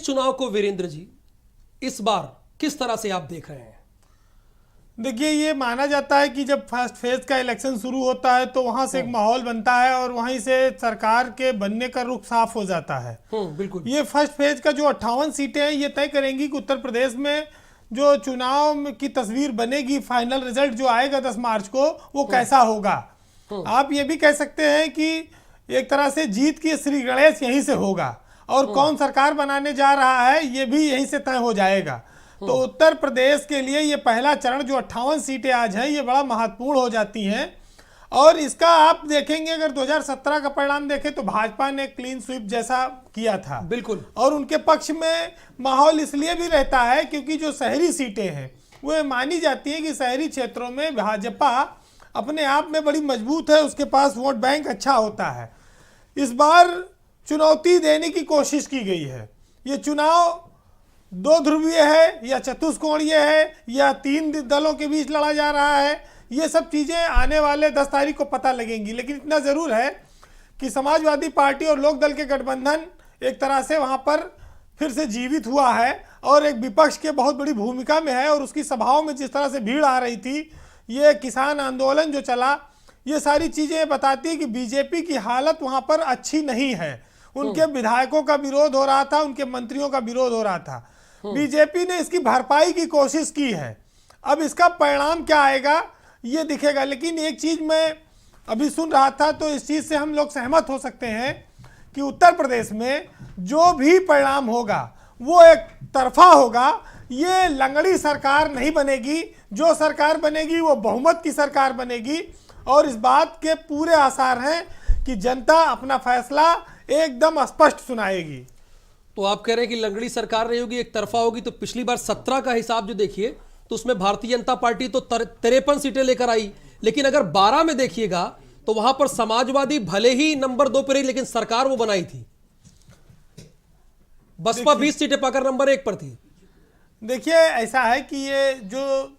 चुनाव को वीरेंद्र जी इस बार किस तरह से आप देख रहे हैं? देखिए, ये माना जाता है कि जब फर्स्ट फेज का इलेक्शन शुरू होता है तो वहां से एक माहौल बनता है और वहीं से सरकार के बनने का रुख साफ हो जाता है। बिल्कुल। ये फर्स्ट फेज का जो 58 सीटें हैं ये तय करेंगी कि उत्तर प्रदेश में जो चुनाव की तस्वीर बनेगी, फाइनल रिजल्ट जो आएगा 10 मार्च को, वो कैसा होगा। आप ये भी कह सकते हैं कि एक तरह से जीत की श्री गणेश यहीं से होगा और कौन सरकार बनाने जा रहा है ये भी यहीं से तय हो जाएगा। तो उत्तर प्रदेश के लिए ये पहला चरण जो 58 सीटें आज हैं ये बड़ा महत्वपूर्ण हो जाती हैं। और इसका आप देखेंगे, अगर 2017 का परिणाम देखें तो भाजपा ने क्लीन स्वीप जैसा किया था। बिल्कुल। और उनके पक्ष में माहौल इसलिए भी रहता है क्योंकि जो शहरी सीटें हैं वो मानी जाती है कि शहरी क्षेत्रों में भाजपा अपने आप में बड़ी मजबूत है, उसके पास वोट बैंक अच्छा होता है। इस बार चुनौती देने की कोशिश की गई है। ये चुनाव दो ध्रुवीय है या चतुष्कोणीय है या 3 दलों के बीच लड़ा जा रहा है, ये सब चीज़ें आने वाले 10 तारीख को पता लगेंगी। लेकिन इतना ज़रूर है कि समाजवादी पार्टी और लोक दल के गठबंधन एक तरह से वहाँ पर फिर से जीवित हुआ है और एक विपक्ष के बहुत बड़ी भूमिका में है। और उसकी सभाओं में जिस तरह से भीड़ आ रही थी, ये किसान आंदोलन जो चला, ये सारी चीज़ें बताती है कि बीजेपी की हालत वहाँ पर अच्छी नहीं है। उनके विधायकों का विरोध हो रहा था, उनके मंत्रियों का विरोध हो रहा था। बीजेपी ने इसकी भरपाई की कोशिश की है। अब इसका परिणाम क्या आएगा ये दिखेगा। लेकिन एक चीज मैं अभी सुन रहा था तो इस चीज से हम लोग सहमत हो सकते हैं कि उत्तर प्रदेश में जो भी परिणाम होगा वो एक तरफा होगा। ये लंगड़ी सरकार नहीं बनेगी, जो सरकार बनेगी वो बहुमत की सरकार बनेगी। और इस बात के पूरे आसार हैं कि जनता अपना फैसला एकदम स्पष्ट सुनाएगी। तो आप कह रहे हैं कि लंगड़ी सरकार नहीं होगी, एक तरफा होगी। तो पिछली बार 17 का हिसाब जो देखिए तो उसमें भारतीय जनता पार्टी तो 53 सीटें लेकर आई, लेकिन अगर 12 में देखिएगा तो वहां पर समाजवादी भले ही नंबर 2 पर रही लेकिन सरकार वो बनाई थी। बसपा 20 सीटें पाकर नंबर 1 पर थी। देखिए, ऐसा है कि ये जो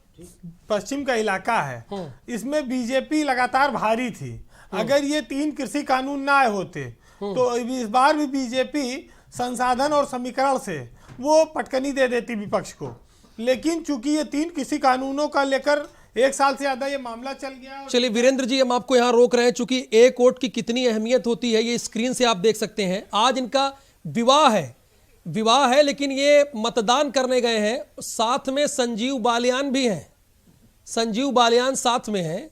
पश्चिम का इलाका है इसमें बीजेपी लगातार भारी थी। अगर ये 3 कृषि कानून ना आए होते तो इस बार भी बीजेपी संसाधन और समीकरण से वो पटकनी दे देती विपक्ष को। लेकिन चूंकि ये 3 कृषि कानूनों का लेकर 1 साल से ज्यादा ये मामला चल गया। चलिए वीरेंद्र जी, हम आपको यहां रोक रहे हैं चूंकि एक वोट की कितनी अहमियत होती है ये स्क्रीन से आप देख सकते हैं। आज इनका विवाह है लेकिन ये मतदान करने गए हैं। साथ में संजीव बालियान भी हैं, संजीव बालियान साथ में हैं,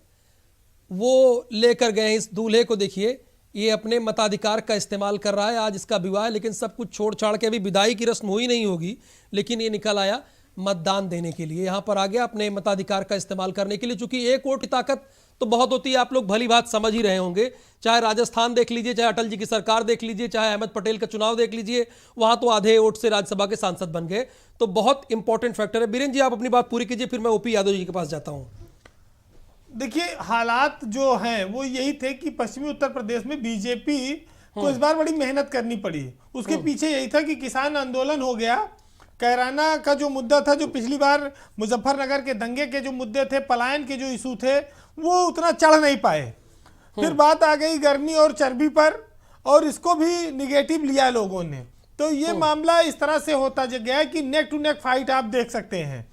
वो लेकर गए हैं इस दूल्हे को। देखिए, ये अपने मताधिकार का इस्तेमाल कर रहा है। आज इसका विवाह है लेकिन सब कुछ छोड़ छाड़ के, अभी विदाई की रस्म हुई नहीं होगी लेकिन ये निकल आया मतदान देने के लिए, यहां पर आ गया अपने मताधिकार का इस्तेमाल करने के लिए। चूंकि एक वोट की ताकत तो बहुत होती है, आप लोग भली बात समझ ही रहे होंगे। चाहे राजस्थान देख लीजिए, चाहे अटल जी की सरकार देख लीजिए, चाहे अहमद पटेल का चुनाव देख लीजिए, वहां तो आधे वोट से राज्यसभा के सांसद बन गए। तो बहुत इंपॉर्टेंट फैक्टर है। बीरेन जी, आप अपनी बात पूरी कीजिए, फिर मैं ओपी यादव जी के पास जाता हूं। देखिए, हालात जो हैं वो यही थे कि पश्चिमी उत्तर प्रदेश में बीजेपी को इस बार बड़ी मेहनत करनी पड़ी। उसके पीछे यही था कि किसान आंदोलन हो गया, कैराना का जो मुद्दा था, जो पिछली बार मुजफ्फरनगर के दंगे के जो मुद्दे थे, पलायन के जो इशू थे, वो उतना चढ़ नहीं पाए। फिर बात आ गई गर्मी और चर्बी पर और इसको भी निगेटिव लिया लोगों ने। तो ये मामला इस तरह से होता गया कि नेक टू नेक फाइट आप देख सकते हैं।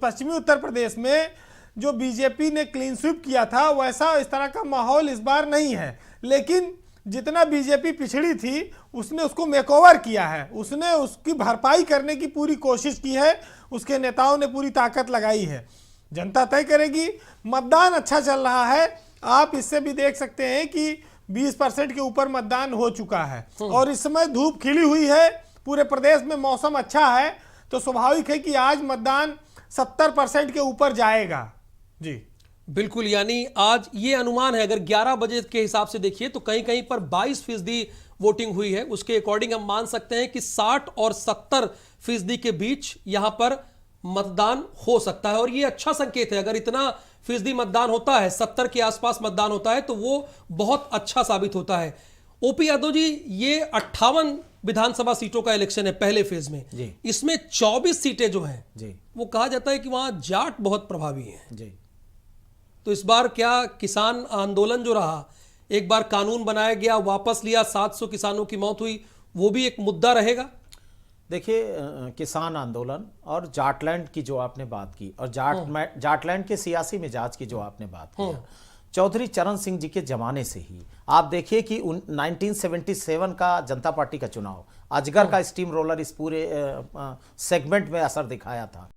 पश्चिमी उत्तर प्रदेश में जो बीजेपी ने क्लीन स्वीप किया था वैसा इस तरह का माहौल इस बार नहीं है। लेकिन जितना बीजेपी पिछड़ी थी उसने उसको मेकओवर किया है, उसने उसकी भरपाई करने की पूरी कोशिश की है, उसके नेताओं ने पूरी ताकत लगाई है। जनता तय करेगी। मतदान अच्छा चल रहा है, आप इससे भी देख सकते हैं कि 20% के ऊपर मतदान हो चुका है और इस समय धूप खिली हुई है, पूरे प्रदेश में मौसम अच्छा है। तो स्वाभाविक है कि आज मतदान 70% के ऊपर जाएगा। जी बिल्कुल, यानी आज ये अनुमान है, अगर 11 बजे के हिसाब से देखिए तो कहीं कहीं पर 22% वोटिंग हुई है। उसके अकॉर्डिंग हम मान सकते हैं कि 60 और 70% के बीच यहां पर मतदान हो सकता है और ये अच्छा संकेत है। अगर इतना फीसदी मतदान होता है, 70 के आसपास मतदान होता है तो वो बहुत अच्छा साबित होता है। ओपी यादव जी, ये 58 विधानसभा सीटों का इलेक्शन है पहले फेज में जी। इसमें 24 सीटें जो हैं जी, वो कहा जाता है कि वहां जाट बहुत प्रभावी हैं। जी। तो इस बार क्या किसान आंदोलन जो रहा, एक बार कानून बनाया गया, वापस लिया, 700 किसानों की मौत हुई, वो भी एक मुद्दा रहेगा? देखिए किसान आंदोलन और जाटलैंड की जो आपने बात की और जाटलैंड के सियासी मिजाज की जो आपने बात की, चौधरी चरण सिंह जी के जमाने से ही आप देखिए कि 1977 का जनता पार्टी का चुनाव अजगर का स्टीम रोलर इस पूरे सेगमेंट में असर दिखाया था।